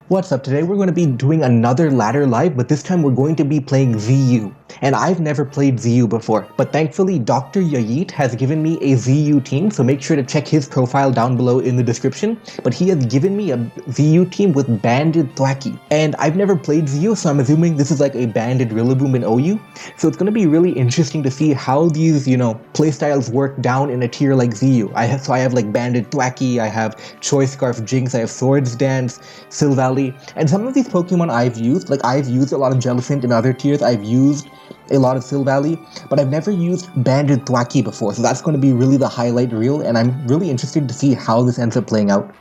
What's up? Today we're going to be doing another ladder live, but this time we're going to be playing ZU. And I've never played ZU before, but thankfully Dr. Yayit has given me a ZU team, so make sure to check his profile down below in the description. But he has given me a ZU team with banded Thwackey. And I've never played ZU, so I'm assuming this is like a banded Rillaboom in OU. So it's going to be really interesting to see how these, playstyles work down in a tier like ZU. I have like banded Thwackey, I have Choice Scarf Jinx, I have Swords Dance, Silvally. And some of these Pokemon I've used a lot of Jellicent in other tiers, I've used a lot of Silvally, but I've never used banded Thwackey before, so that's going to be really the highlight reel, and I'm really interested to see how this ends up playing out.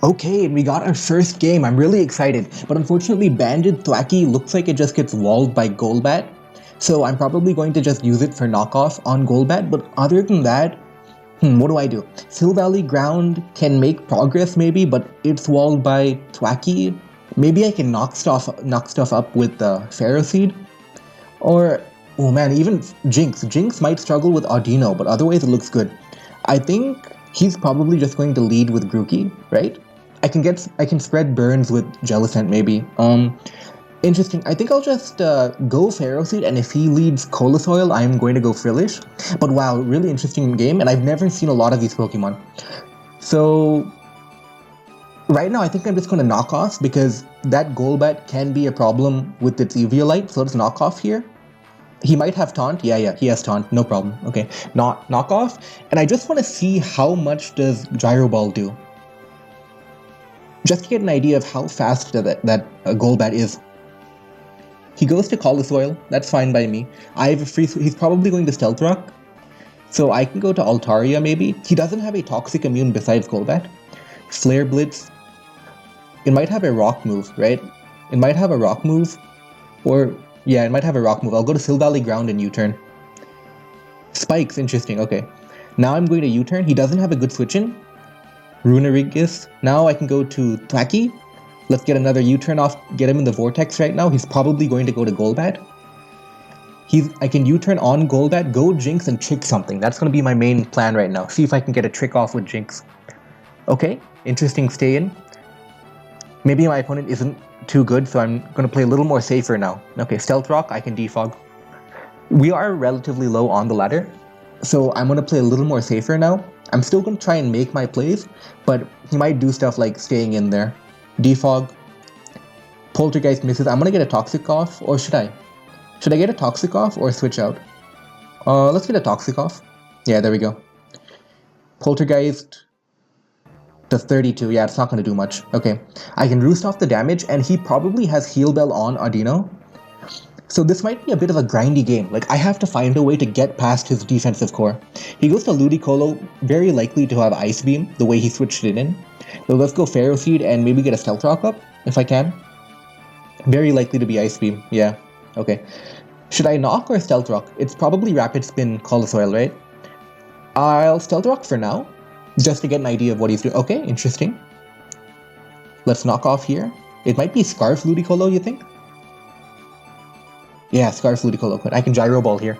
Okay, and we got our first game. I'm really excited, but unfortunately banded Thwackey looks like it just gets walled by Golbat, so I'm probably going to just use it for knockoff on Golbat, but other than that, what do I do? Silvally Ground can make progress maybe, but it's walled by Thwackey. Maybe I can knock stuff up with Pharaoh Seed. Or, oh man, even Jinx. Jinx might struggle with Audino, but otherwise it looks good. I think he's probably just going to lead with Grookey, right? I can spread burns with Jellicent maybe. Interesting. I think I'll just go Pharaoh Seed, and if he leads Colosoil, I'm going to go Frillish. But wow, really interesting game, and I've never seen a lot of these Pokemon. So, right now I think I'm just going to knock off, because that Golbat can be a problem with its Eviolite, so let's knock off here. He might have Taunt. Yeah, he has Taunt. No problem. Okay, knock off. And I just want to see how much does Gyro Ball do. Just to get an idea of how fast that Golbat is. He goes to Colosoil, that's fine by me. I have a free, he's probably going to Stealth Rock, so I can go to Altaria maybe. He doesn't have a Toxic Immune besides Golbat. Flare Blitz, it might have a Rock move, right? It might have a Rock move, or, yeah, it might have a Rock move. I'll go to Silvally Ground and U-turn. Spikes, interesting, okay. Now I'm going to U-turn, he doesn't have a good switch-in. Runerigus, now I can go to Thwackey. Let's get another U-turn off, get him in the Vortex right now. He's probably going to go to Golbat. I can U-turn on Golbat, go Jinx, and trick something. That's going to be my main plan right now. See if I can get a trick off with Jinx. Okay, interesting stay in. Maybe my opponent isn't too good, so I'm going to play a little more safer now. Okay, Stealth Rock, I can defog. We are relatively low on the ladder, so I'm going to play a little more safer now. I'm still going to try and make my plays, but he might do stuff like staying in there. Defog, Poltergeist misses. I'm gonna get a Toxic off, or should I? Should I get a Toxic off or switch out? Let's get a Toxic off. Yeah, there we go. Poltergeist does 32. Yeah, it's not gonna do much. Okay, I can roost off the damage, and he probably has Heal Bell on Audino. So this might be a bit of a grindy game. Like, I have to find a way to get past his defensive core. He goes to Ludicolo, very likely to have Ice Beam, the way he switched it in. So let's go Pharaoh Seed and maybe get a Stealth Rock up, if I can. Very likely to be Ice Beam, yeah. Okay. Should I knock or Stealth Rock? It's probably Rapid Spin Colosoil, right? I'll Stealth Rock for now, just to get an idea of what he's doing. Okay, interesting. Let's knock off here. It might be Scarf Ludicolo, you think? Yeah, Scarf Ludicolo. I can Gyro Ball here.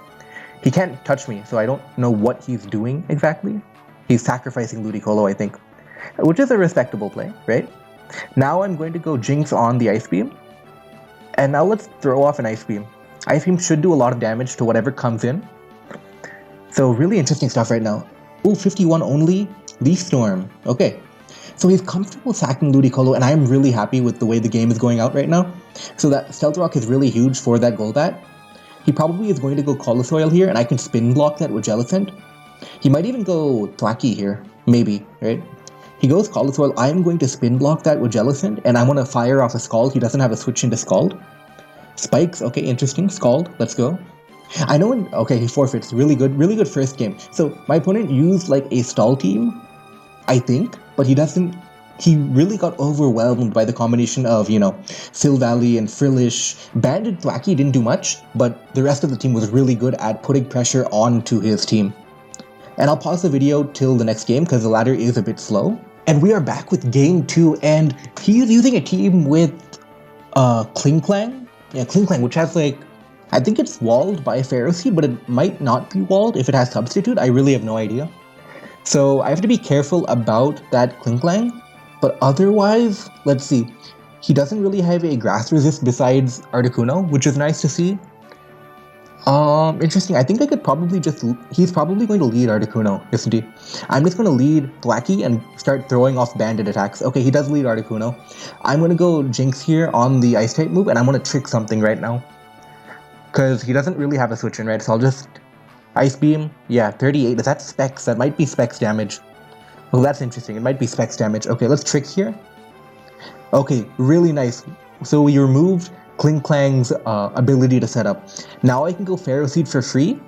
He can't touch me, so I don't know what he's doing exactly. He's sacrificing Ludicolo, I think. Which is a respectable play, right? Now I'm going to go Jinx on the Ice Beam. And now let's throw off an Ice Beam. Ice Beam should do a lot of damage to whatever comes in. So really interesting stuff right now. Ooh, 51 only. Leaf Storm. Okay. So he's comfortable sacking Ludicolo, and I'm really happy with the way the game is going out right now. So that Stealth Rock is really huge for that Golbat. He probably is going to go Colosoil here, and I can spin block that with Jellicent. He might even go Thwackey here. Maybe, right? He goes Colosoil, I'm going to spin block that with Jellicent, and I want to fire off a Scald. He doesn't have a switch into Scald. Spikes, okay, interesting. Scald, let's go. I know okay, he forfeits. Really good first game. So my opponent used like a stall team, I think, but he really got overwhelmed by the combination of, Silvally and Frillish. Banded Thwackey didn't do much, but the rest of the team was really good at putting pressure onto his team. And I'll pause the video till the next game, because the ladder is a bit slow. And we are back with game 2, and he's using a team with Klinklang. Yeah, Klinklang, which has like, I think it's walled by Pharaoh Seed, but it might not be walled if it has Substitute. I really have no idea. So I have to be careful about that Klinklang. But otherwise, let's see. He doesn't really have a grass resist besides Articuno, which is nice to see. Interesting. I think I could probably just... He's probably going to lead Articuno, isn't he? I'm just going to lead Thwackey and start throwing off banded attacks. Okay, he does lead Articuno. I'm going to go Jinx here on the Ice-type move, and I'm going to trick something right now. Because he doesn't really have a switch in, right? So I'll just... Ice Beam. Yeah, 38. Is that Specs? That might be Specs damage. Well, that's interesting. It might be Specs damage. Okay, let's trick here. Okay, really nice. So we removed Klingklang's ability to set up. Now I can go Pharaoh Seed for free,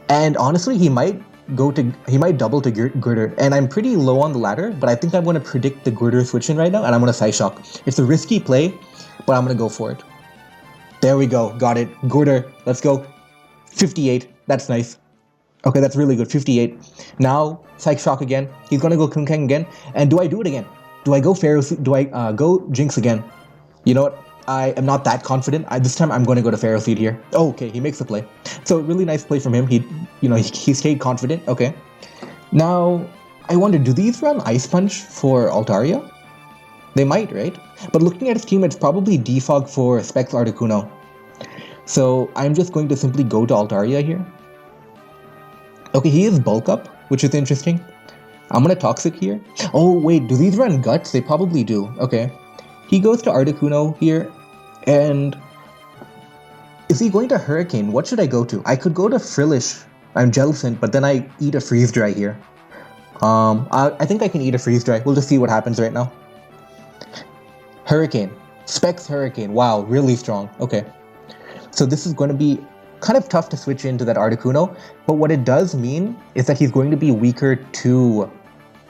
and honestly, he might double to Girder. And I'm pretty low on the ladder, but I think I'm going to predict the Girder switch in right now, and I'm going to Psyshock. It's a risky play, but I'm going to go for it. There we go, got it. Girder, let's go. 58. That's nice. Okay, that's really good. 58. Now Psych Shock again. He's going to go Klingklang again, and do I do it again? Do I go Pharaoh? Do I go Jinx again? You know what? I am not that confident. This time I'm going to go to Pharaoh Seed here. Oh, okay, he makes the play. So really nice play from him. He stayed confident. Okay. Now I wonder, do these run Ice Punch for Altaria? They might, right? But looking at his team, it's probably Defog for Specs Articuno. So I'm just going to simply go to Altaria here. Okay, he is Bulk Up, which is interesting. I'm going to Toxic here. Oh, wait, do these run Guts? They probably do. Okay. He goes to Articuno here, and... Is he going to Hurricane? What should I go to? I could go to Frillish. I'm Jellicent, but then I eat a Freeze Dry here. I think I can eat a Freeze Dry. We'll just see what happens right now. Hurricane. Specs Hurricane. Wow, really strong. Okay. So this is going to be kind of tough to switch into that Articuno, but what it does mean is that he's going to be weaker to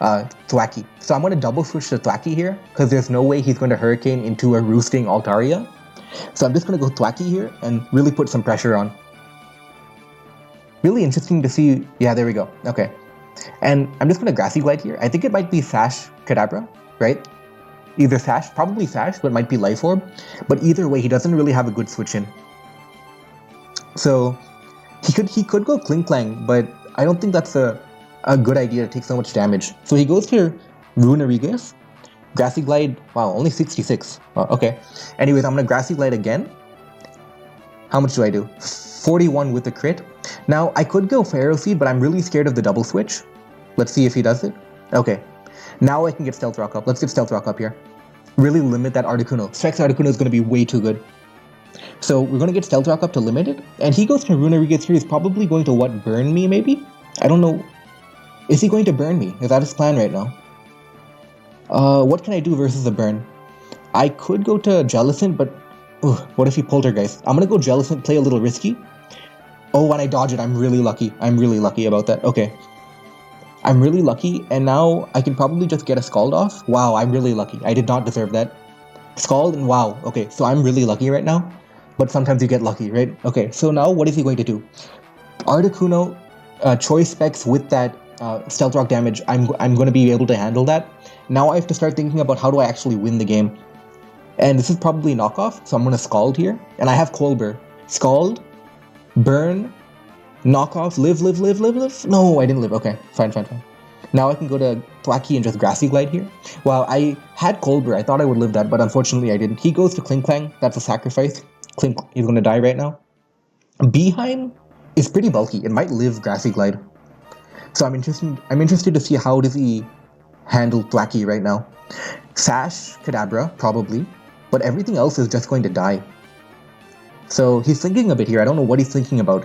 Thwackey. So I'm going to double switch to Thwackey here, because there's no way he's going to Hurricane into a roosting Altaria. So I'm just going to go Thwackey here and really put some pressure on. Really interesting to see. Yeah, there we go. Okay. And I'm just going to Grassy Glide here. I think it might be Sash Kadabra, right? Either Sash, probably Sash, but it might be Life Orb. But either way, he doesn't really have a good switch in. So he could go Klingklang, but I don't think that's a good idea to take so much damage. So he goes to Runerigus. Grassy Glide, wow, only 66. Okay. Anyways, I'm going to Grassy Glide again. How much do I do? 41 with the crit. Now, I could go Pharaoh Seed, but I'm really scared of the double switch. Let's see if he does it. Okay. Now I can get Stealth Rock up. Let's get Stealth Rock up here. Really limit that Articuno. Specs Articuno is going to be way too good. So we're going to get Stealth Rock up to limit it. And he goes to Runerigus here. He's probably going to, what, burn me maybe? I don't know. Is he going to burn me? Is that his plan right now? What can I do versus a burn? I could go to Jellicent, but what if he Poltergeist? I'm going to go Jellicent, play a little risky. Oh, and I dodge it. I'm really lucky. I'm really lucky about that. Okay. I'm really lucky, and now I can probably just get a Scald off. Wow, I'm really lucky. I did not deserve that. Scald and wow. Okay, so I'm really lucky right now. But sometimes you get lucky, right? Okay, so now what is he going to do? Articuno, Choice Specs with that Stealth Rock damage. I'm going to be able to handle that. Now I have to start thinking about how do I actually win the game. And this is probably knockoff, so I'm going to Scald here. And I have Colbur. Scald, burn, knockoff, live. No, I didn't live. Okay, fine. Now I can go to Thwackey and just Grassy Glide here. Wow, I had Colbur. I thought I would live that, but unfortunately I didn't. He goes to Klingklang. That's a sacrifice. He's going to die right now. Beeheim is pretty bulky. It might live Grassy Glide. So I'm interested to see how does he handle Thwackey right now. Sash, Kadabra, probably. But everything else is just going to die. So he's thinking a bit here. I don't know what he's thinking about.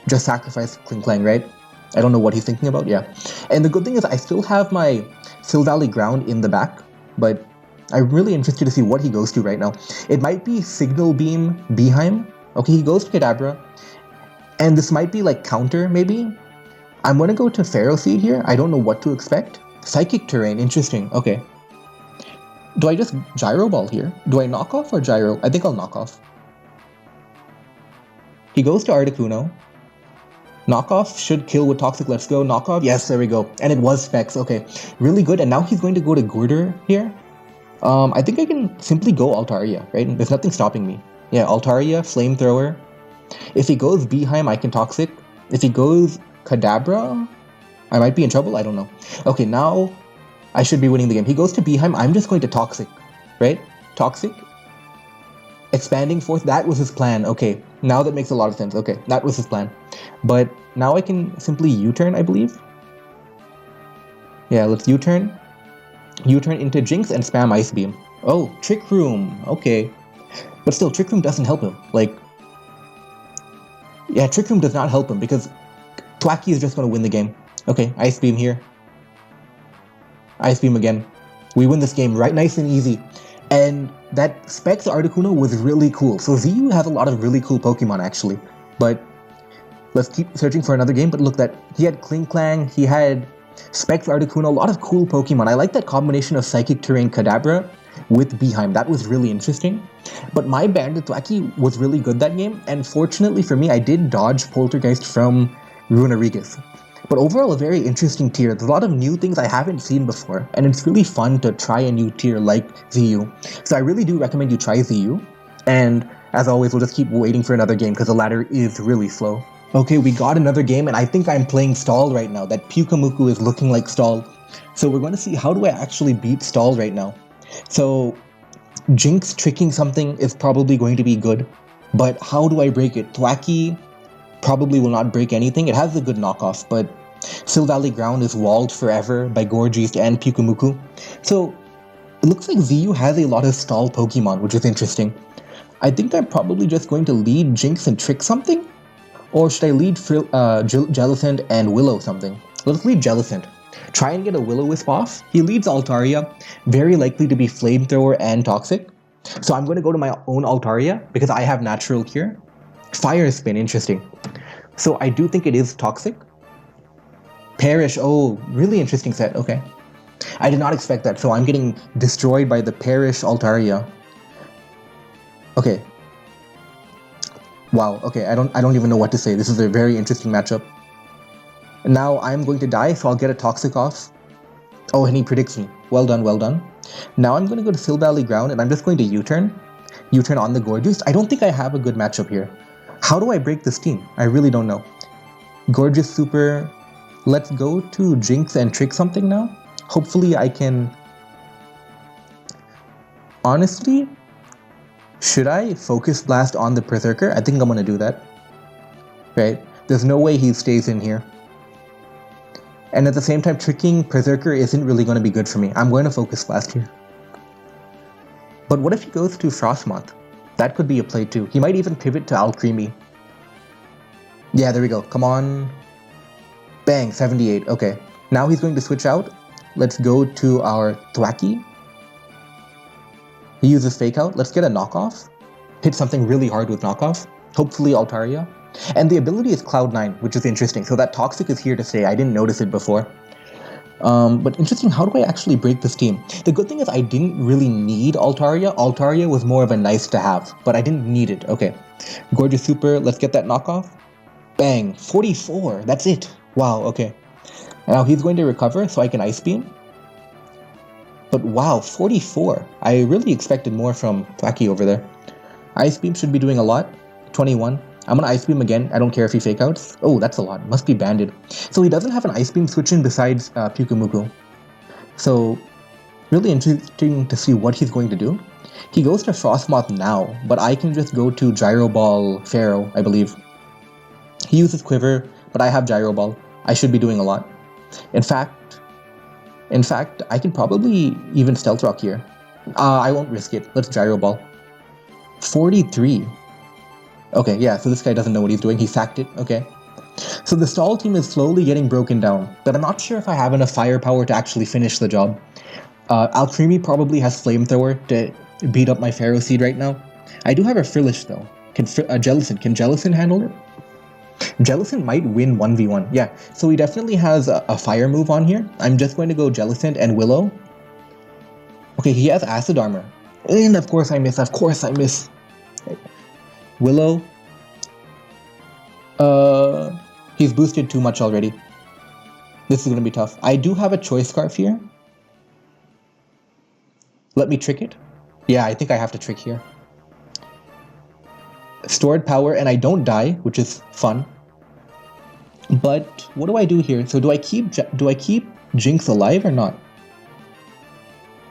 Just sacrifice Klingklang, right? I don't know what he's thinking about, yeah. And the good thing is I still have my Sill Valley Ground in the back, but I'm really interested to see what he goes to right now. It might be Signal Beam Beeheim. Okay, he goes to Kadabra. And this might be like counter, maybe. I'm going to go to Pharaoh Seed here. I don't know what to expect. Psychic Terrain, interesting. Okay. Do I just Gyro Ball here? Do I knock off or Gyro? I think I'll knock off. He goes to Articuno. Knockoff should kill with Toxic. Let's go. Knockoff. Yes, there we go. And it was Specs. Okay. Really good. And now he's going to go to Girder here. I think I can simply go Altaria, right? There's nothing stopping me. Yeah, Altaria, Flamethrower. If he goes Beeheim, I can Toxic. If he goes Kadabra, I might be in trouble. I don't know. Okay, now I should be winning the game. He goes to Beeheim. I'm just going to Toxic, right? Toxic. Expanding force, that was his plan. Okay, now that makes a lot of sense. Okay, that was his plan. But now I can simply U-turn, I believe. Yeah, let's U-turn. U-turn into Jinx and spam Ice Beam. Oh, Trick Room. Okay. But still, Trick Room doesn't help him. Like, yeah, Trick Room does not help him because Thwackey is just going to win the game. Okay, Ice Beam here. Ice Beam again. We win this game right nice and easy. And that Specs Articuno was really cool. So ZU has a lot of really cool Pokemon actually. But let's keep searching for another game. But look, that he had Klinklang, he had Specs Articuno, a lot of cool Pokemon. I like that combination of Psychic Terrain Kadabra with Beeheim. That was really interesting. But my Bandit Thwackey was really good that game. And fortunately for me, I did dodge Poltergeist from Runarigus. But overall, a very interesting tier. There's a lot of new things I haven't seen before, and it's really fun to try a new tier like ZU. So I really do recommend you try ZU, and as always, we'll just keep waiting for another game because the ladder is really slow. Okay, we got another game, and I think I'm playing Stall right now. That Pyukamuku is looking like Stall. So we're going to see how do I actually beat Stall right now. So Jinx tricking something is probably going to be good, but how do I break it? Thwackey probably will not break anything. It has a good knockoff, but Sil Valley Ground is walled forever by Gorgeist and Pyukamuku. So it looks like ZU has a lot of stall Pokemon, which is interesting. I think I'm probably just going to lead Jinx and trick something? Or should I lead Jellicent and Willow something? Let's lead Jellicent. Try and get a Will-O-Wisp off. He leads Altaria, very likely to be Flamethrower and Toxic. So I'm going to go to my own Altaria because I have Natural Cure. Fire Spin, interesting. So I do think it is Toxic. Perish, oh, really interesting set, okay. I did not expect that, so I'm getting destroyed by the Perish Altaria. Okay. Wow, okay, I don't even know what to say. This is a very interesting matchup. And now I'm going to die, so I'll get a Toxic off. Oh, and he predicts me. Well done, well done. Now I'm going to go to Sil Valley Ground, and I'm just going to U-turn. U-turn on the Gorgeous. I don't think I have a good matchup here. How do I break this team? I really don't know. Gorgeous Super. Let's go to Jinx and trick something now. Hopefully I can... Honestly, should I Focus Blast on the Berserker? I think I'm gonna do that. Right? There's no way he stays in here. And at the same time, tricking Berserker isn't really gonna be good for me. I'm going to Focus Blast here. But what if he goes to Frostmoth? That could be a play too. He might even pivot to Alcremie. Yeah, there we go. Come on. Bang, 78. Okay. Now he's going to switch out. Let's go to our Thwackey. He uses Fake Out. Let's get a knockoff. Hit something really hard with knockoff. Hopefully Altaria. And the ability is Cloud9, which is interesting. So that Toxic is here to stay. I didn't notice it before. But interesting, how do I actually break this team? The good thing is I didn't really need Altaria. Altaria was more of a nice to have, but I didn't need it. Okay. Gorgeous Super, let's get that knockoff. Bang, 44, that's it. Wow, okay. Now he's going to recover so I can Ice Beam. But wow, 44. I really expected more from Thwackey over there. Ice Beam should be doing a lot. 21. I'm gonna Ice Beam again. I don't care if he Fake Outs. Oh, that's a lot. Must be banded. So he doesn't have an Ice Beam switch in besides Pyukamuku. So, really interesting to see what he's going to do. He goes to Frostmoth now, but I can just go to Gyro Ball Pharaoh, I believe. He uses Quiver, but I have Gyro Ball. I should be doing a lot. In fact, I can probably even Stealth Rock here. I won't risk it. Let's Gyro Ball. 43. Okay, yeah, so this guy doesn't know what he's doing. He sacked it, okay. So the stall team is slowly getting broken down, but I'm not sure if I have enough firepower to actually finish the job. Alcremie probably has Flamethrower to beat up my Pharaoh Seed right now. I do have a Frillish though. Can Jellicent handle it? Jellicent might win 1v1. Yeah, so he definitely has a fire move on here. I'm just going to go Jellicent and Willow. Okay, he has Acid Armor. And of course I miss. Willow. He's boosted too much already. This is going to be tough. I do have a Choice Scarf here. Let me trick it. Yeah, I think I have to trick here. Stored power, and I don't die, which is fun. But what do I do here? So do I keep Jinx alive or not?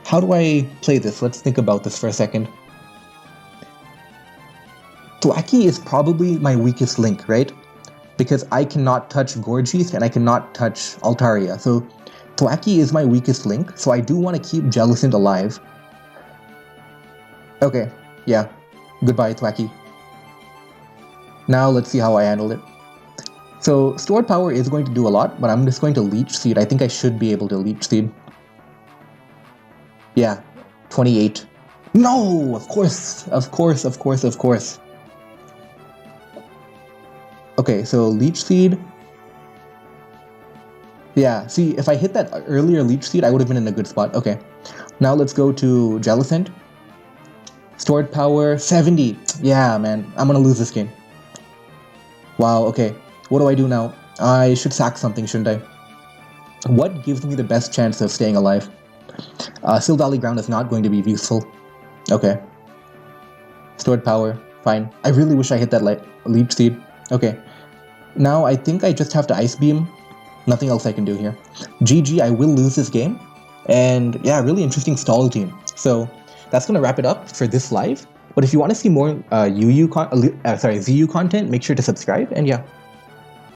How do I play this? Let's think about this for a second. Thwackey is probably my weakest link, right? Because I cannot touch Gorgeast and I cannot touch Altaria. So Thwackey is my weakest link, so I do want to keep Jellicent alive. Okay, yeah. Goodbye, Thwackey. Now let's see how I handle it. So Stored Power is going to do a lot, but I'm just going to Leech Seed. I think I should be able to Leech Seed. Yeah, 28. No, of course. Okay, so Leech Seed. Yeah, see, if I hit that earlier Leech Seed, I would have been in a good spot. Okay, now let's go to Jellicent. Stored Power, 70. Yeah, man, I'm gonna lose this game. Wow, okay. What do I do now? I should sack something, shouldn't I? What gives me the best chance of staying alive? Sill Valley Ground is not going to be useful. Okay. Stored Power, fine. I really wish I hit that Leech Seed. Okay. Now I think I just have to Ice Beam. Nothing else I can do here. GG, I will lose this game. And yeah, really interesting stall team. So that's going to wrap it up for this live. But if you want to see more ZU content, make sure to subscribe. And yeah.